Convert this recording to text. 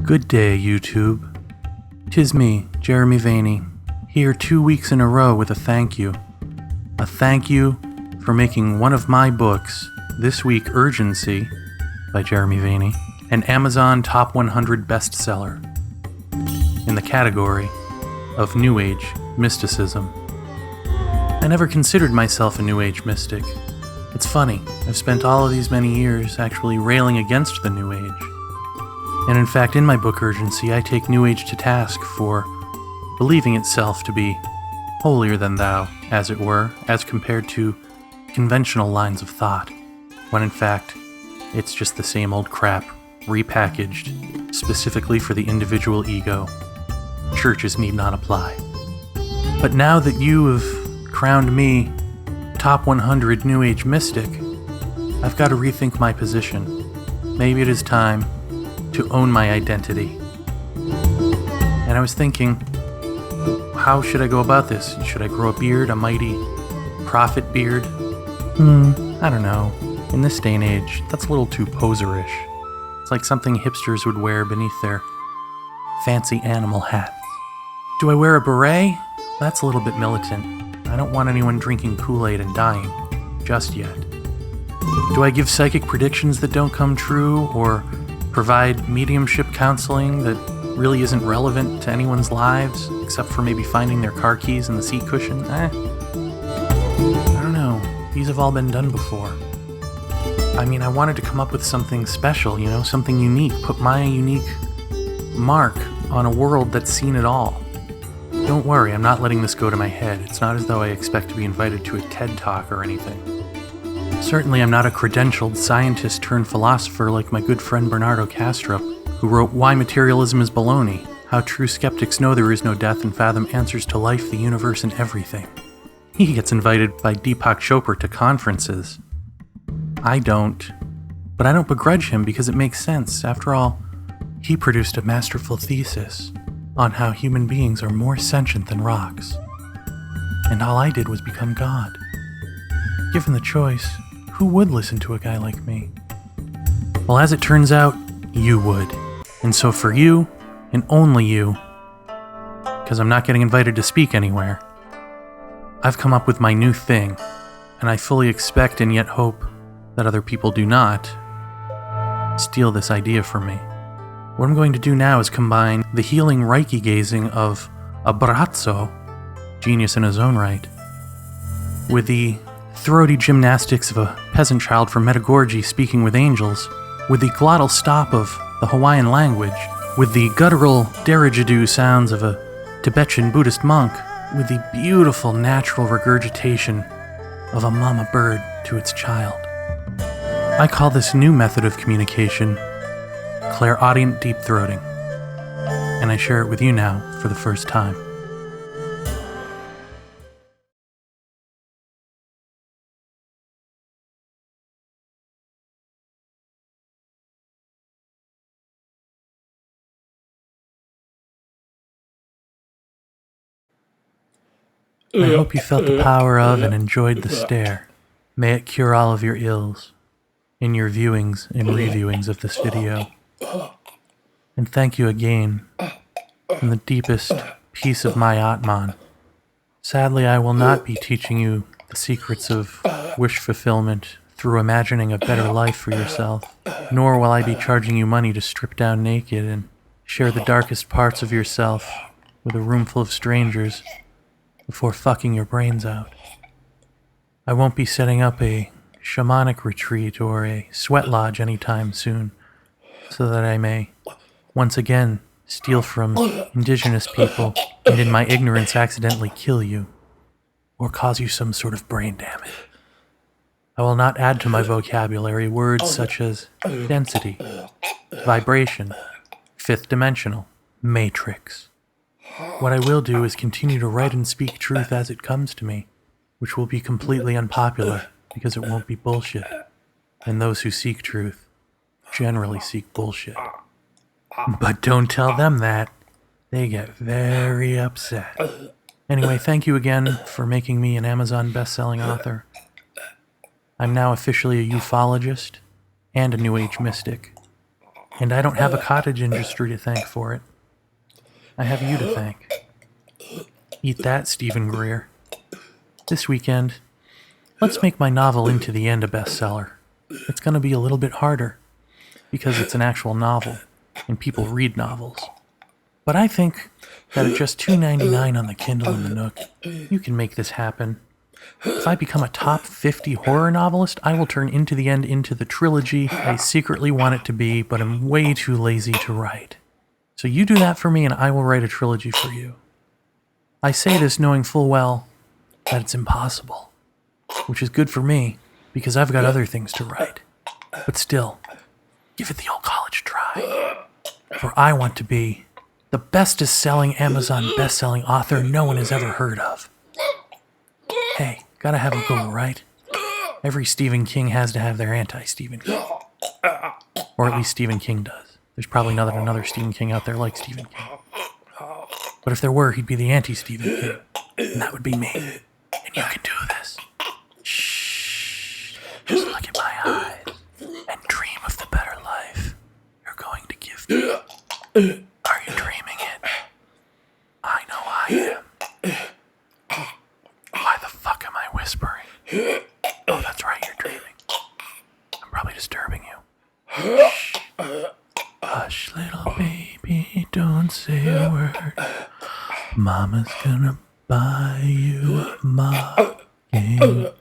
Good day, YouTube. 'Tis me, Jeremy Vaeni, here 2 weeks in a row with a thank you. A thank you for making one of my books, this week Urgency, by Jeremy Vaeni, an Amazon Top 100 bestseller in the category of New Age mysticism. I never considered myself a New Age mystic. It's funny, I've spent all of these many years actually railing against the New Age. And in fact, in my book Urgency, I take New Age to task for believing itself to be holier than thou, as it were, as compared to conventional lines of thought, when in fact, it's just the same old crap, repackaged, specifically for the individual ego. Churches need not apply. But now that you have crowned me Top 100 New Age mystic, I've got to rethink my position. Maybe it is time to own my identity. And I was thinking, how should I go about this? Should I grow a beard, a mighty prophet beard? I don't know. In this day and age, that's a little too poserish. It's like something hipsters would wear beneath their fancy animal hats. Do I wear a beret? That's a little bit militant. I don't want anyone drinking Kool-Aid and dying just yet. Do I give psychic predictions that don't come true, or provide mediumship counseling that really isn't relevant to anyone's lives, except for maybe finding their car keys in the seat cushion? I don't know. These have all been done before. I mean, I wanted to come up with something special, something unique, put my unique mark on a world that's seen it all. Don't worry, I'm not letting this go to my head. It's not as though I expect to be invited to a TED Talk or anything. Certainly I'm not a credentialed scientist turned philosopher like my good friend Bernardo Kastrup, who wrote Why Materialism is Baloney, How True Skeptics Know There Is No Death and Fathom Answers to Life, the Universe, and Everything. He gets invited by Deepak Chopra to conferences. I don't. But I don't begrudge him because it makes sense. After all, he produced a masterful thesis on how human beings are more sentient than rocks. And all I did was become God. Given the choice, who would listen to a guy like me? Well, as it turns out, you would. And so for you, and only you, because I'm not getting invited to speak anywhere, I've come up with my new thing, and I fully expect and yet hope that other people do not steal this idea from me. What I'm going to do now is combine the healing Reiki gazing of a Brazzo, genius in his own right, with the throaty gymnastics of a peasant child from Medjugorje speaking with angels, with the glottal stop of the Hawaiian language, with the guttural didgeridoo sounds of a Tibetan Buddhist monk, with the beautiful natural regurgitation of a mama bird to its child. I call this new method of communication clairaudient deep throating, and I share it with you now for the first time. I hope you felt the power of and enjoyed the stare. May it cure all of your ills in your viewings and reviewings of this video. And thank you again from the deepest piece of my Atman. Sadly, I will not be teaching you the secrets of wish fulfillment through imagining a better life for yourself, nor will I be charging you money to strip down naked and share the darkest parts of yourself with a room full of strangers before fucking your brains out. I won't be setting up a shamanic retreat or a sweat lodge anytime soon, so that I may once again steal from indigenous people and in my ignorance accidentally kill you, or cause you some sort of brain damage. I will not add to my vocabulary words such as density, vibration, fifth dimensional, matrix. What I will do is continue to write and speak truth as it comes to me, which will be completely unpopular because it won't be bullshit. And those who seek truth generally seek bullshit. But don't tell them that. They get very upset. Anyway, thank you again for making me an Amazon best-selling author. I'm now officially a ufologist and a New Age mystic. And I don't have a cottage industry to thank for it. I have you to thank. Eat that, Stephen Greer. This weekend, let's make my novel Into the End a bestseller. It's going to be a little bit harder, because it's an actual novel, and people read novels. But I think that at just $2.99 on the Kindle and the Nook, you can make this happen. If I become a top 50 horror novelist, I will turn Into the End into the trilogy I secretly want it to be, but am way too lazy to write. So you do that for me, and I will write a trilogy for you. I say this knowing full well that it's impossible, which is good for me, because I've got other things to write. But still, give it the old college try. For I want to be the bestest-selling Amazon best-selling author no one has ever heard of. Hey, gotta have a goal, right? Every Stephen King has to have their anti-Stephen King. Or at least Stephen King does. There's probably not another Stephen King out there like Stephen King. But if there were, he'd be the anti-Stephen King. And that would be me. And you can do this. Shh. Just look in my eyes and dream of the better life you're going to give me. Are you dreaming it? I know I am. Why the fuck am I whispering? Oh, that's right, you're dreaming. I'm probably disturbing you. Shh. Hush, little baby, don't say a word. Mama's gonna buy you a mockingbird.